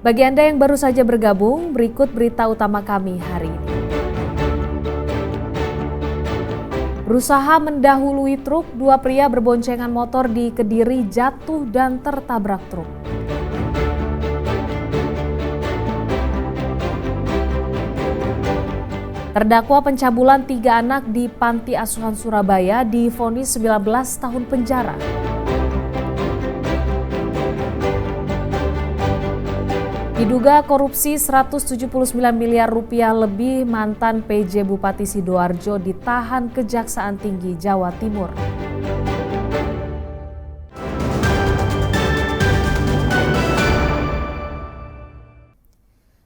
Bagi Anda yang baru saja bergabung, berikut berita utama kami hari ini. Berusaha mendahului truk, dua pria berboncengan motor di Kediri jatuh dan tertabrak truk. Terdakwa pencabulan 3 anak di Panti Asuhan Surabaya divonis 19 tahun penjara. Diduga korupsi 179 miliar rupiah lebih, mantan PJ Bupati Sidoarjo ditahan Kejaksaan Tinggi Jawa Timur.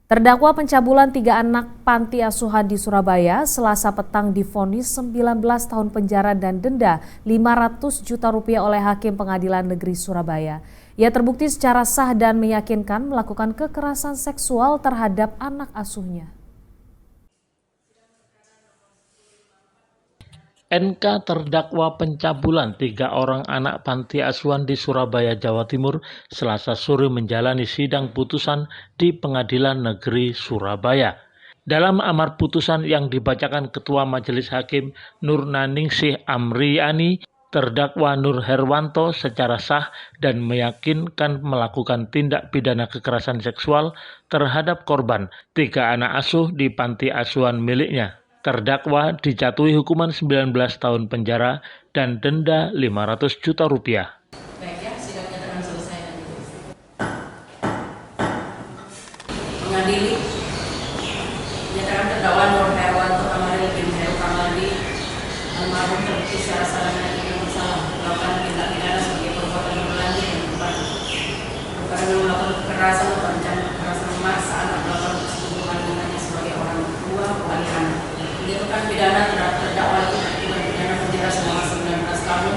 Terdakwa pencabulan 3 anak panti asuhan di Surabaya Selasa petang divonis 19 tahun penjara dan denda 500 juta rupiah oleh Hakim Pengadilan Negeri Surabaya. Ia terbukti secara sah dan meyakinkan melakukan kekerasan seksual terhadap anak asuhnya. NK terdakwa pencabulan 3 orang anak panti asuhan di Surabaya, Jawa Timur, Selasa sore menjalani sidang putusan di Pengadilan Negeri Surabaya. Dalam amar putusan yang dibacakan Ketua Majelis Hakim Nur Naningsih Amriani, terdakwa Nur Herwanto secara sah dan meyakinkan melakukan tindak pidana kekerasan seksual terhadap korban 3 anak asuh di panti asuhan miliknya. Terdakwa dijatuhi hukuman 19 tahun penjara dan denda 500 juta rupiah. Baik ya, sidangnya telah selesai. Mengadili menyatakan terdakwa Nur Herwanto Kamaril bin Heru Kamali almarhum terbukti secara sah dan meyakinkan bersalah melakukan tindak pidana sebagai perbuatan berlanjut dan berbalik. Perkara melakukan kekerasan atau ancaman kekerasan memaksa anak melakukan persetubuhan dengannya sebagai orang tua bagi anak. Dijatuhkan pidana terhadap terdakwa itu dengan pidana penjara selama 19 tahun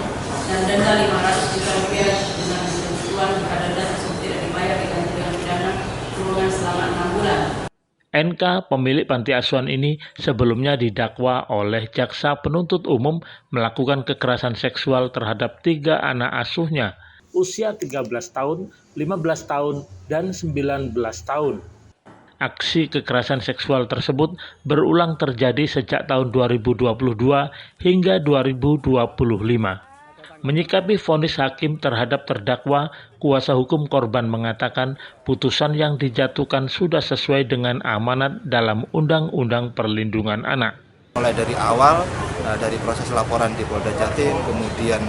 dan denda 500 juta rupiah dengan ketentuan jika denda tersebut tidak dibayar diganti dengan pidana kurungan selama 6 bulan. NK, pemilik panti asuhan ini, sebelumnya didakwa oleh jaksa penuntut umum melakukan kekerasan seksual terhadap 3 anak asuhnya, usia 13 tahun, 15 tahun, dan 19 tahun. Aksi kekerasan seksual tersebut berulang terjadi sejak tahun 2022 hingga 2025. Menyikapi vonis hakim terhadap terdakwa, kuasa hukum korban mengatakan putusan yang dijatuhkan sudah sesuai dengan amanat dalam Undang-Undang Perlindungan Anak. Mulai dari awal, dari proses laporan di Polda Jatim, kemudian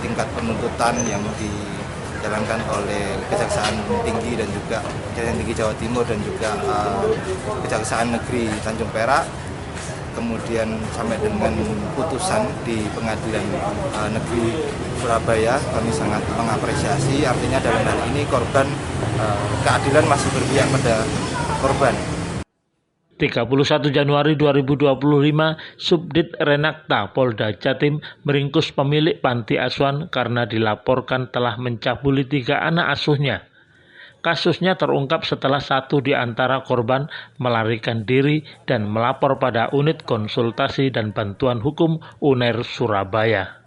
tingkat penuntutan yang dijalankan oleh Kejaksaan Tinggi dan juga Kejaksaan Tinggi Jawa Timur dan juga Kejaksaan Negeri Tanjung Perak, kemudian sampai dengan putusan di Pengadilan Negeri Surabaya, kami sangat mengapresiasi. Artinya dalam hal ini korban, keadilan masih berpihak pada korban. 31 Januari 2025, Subdit Renakta Polda Jatim meringkus pemilik panti asuhan karena dilaporkan telah mencabuli 3 anak asuhnya. Kasusnya terungkap setelah satu di antara korban melarikan diri dan melapor pada Unit Konsultasi dan Bantuan Hukum UNER Surabaya.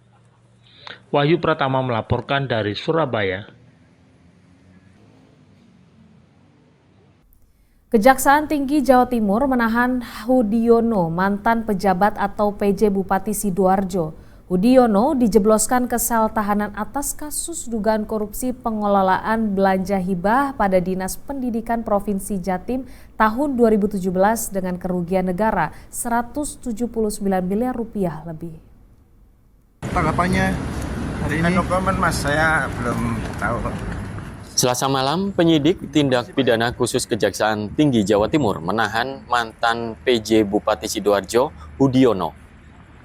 Wahyu Pratama melaporkan dari Surabaya. Kejaksaan Tinggi Jawa Timur menahan Hudiono, mantan pejabat atau PJ Bupati Sidoarjo. Hudiono dijebloskan ke sel tahanan atas kasus dugaan korupsi pengelolaan belanja hibah pada Dinas Pendidikan Provinsi Jatim tahun 2017 dengan kerugian negara 179 miliar rupiah lebih. Tanggapannya hari ini? Komen Mas, saya belum tahu. Selasa malam, penyidik tindak pidana khusus Kejaksaan Tinggi Jawa Timur menahan mantan PJ Bupati Sidoarjo, Hudiono.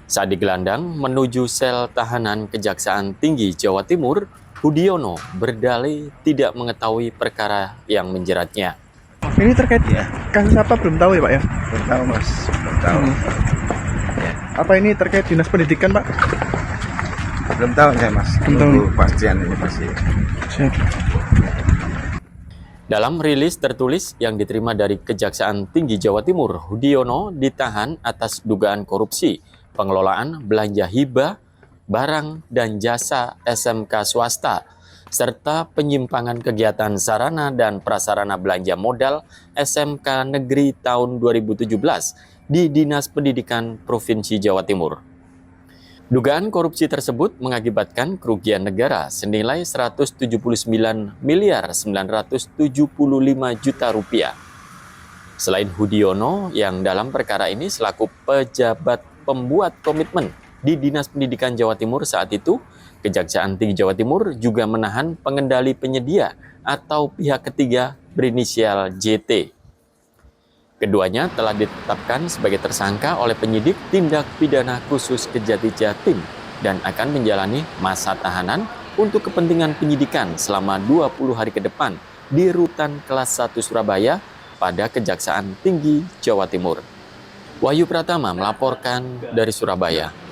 Saat digelandang menuju sel tahanan Kejaksaan Tinggi Jawa Timur, Hudiono berdalih tidak mengetahui perkara yang menjeratnya. Ini terkait kasus apa belum tahu ya Pak ya? Belum tahu Mas, belum tahu. Apa ini terkait Dinas Pendidikan Pak? Belum tahu saya Mas, tunggu pastian ini pasti. Siap. Dalam rilis tertulis yang diterima dari Kejaksaan Tinggi Jawa Timur, Hudiono ditahan atas dugaan korupsi, pengelolaan belanja hibah, barang dan jasa SMK swasta, serta penyimpangan kegiatan sarana dan prasarana belanja modal SMK Negeri tahun 2017 di Dinas Pendidikan Provinsi Jawa Timur. Dugaan korupsi tersebut mengakibatkan kerugian negara senilai 179 miliar 975 juta rupiah. Selain Hudiono yang dalam perkara ini selaku pejabat pembuat komitmen di Dinas Pendidikan Jawa Timur saat itu, Kejaksaan Tinggi Jawa Timur juga menahan pengendali penyedia atau pihak ketiga berinisial JT. Keduanya telah ditetapkan sebagai tersangka oleh penyidik tindak pidana khusus Kejati Jatim dan akan menjalani masa tahanan untuk kepentingan penyidikan selama 20 hari ke depan di Rutan Kelas 1 Surabaya pada Kejaksaan Tinggi Jawa Timur. Wahyu Pratama melaporkan dari Surabaya.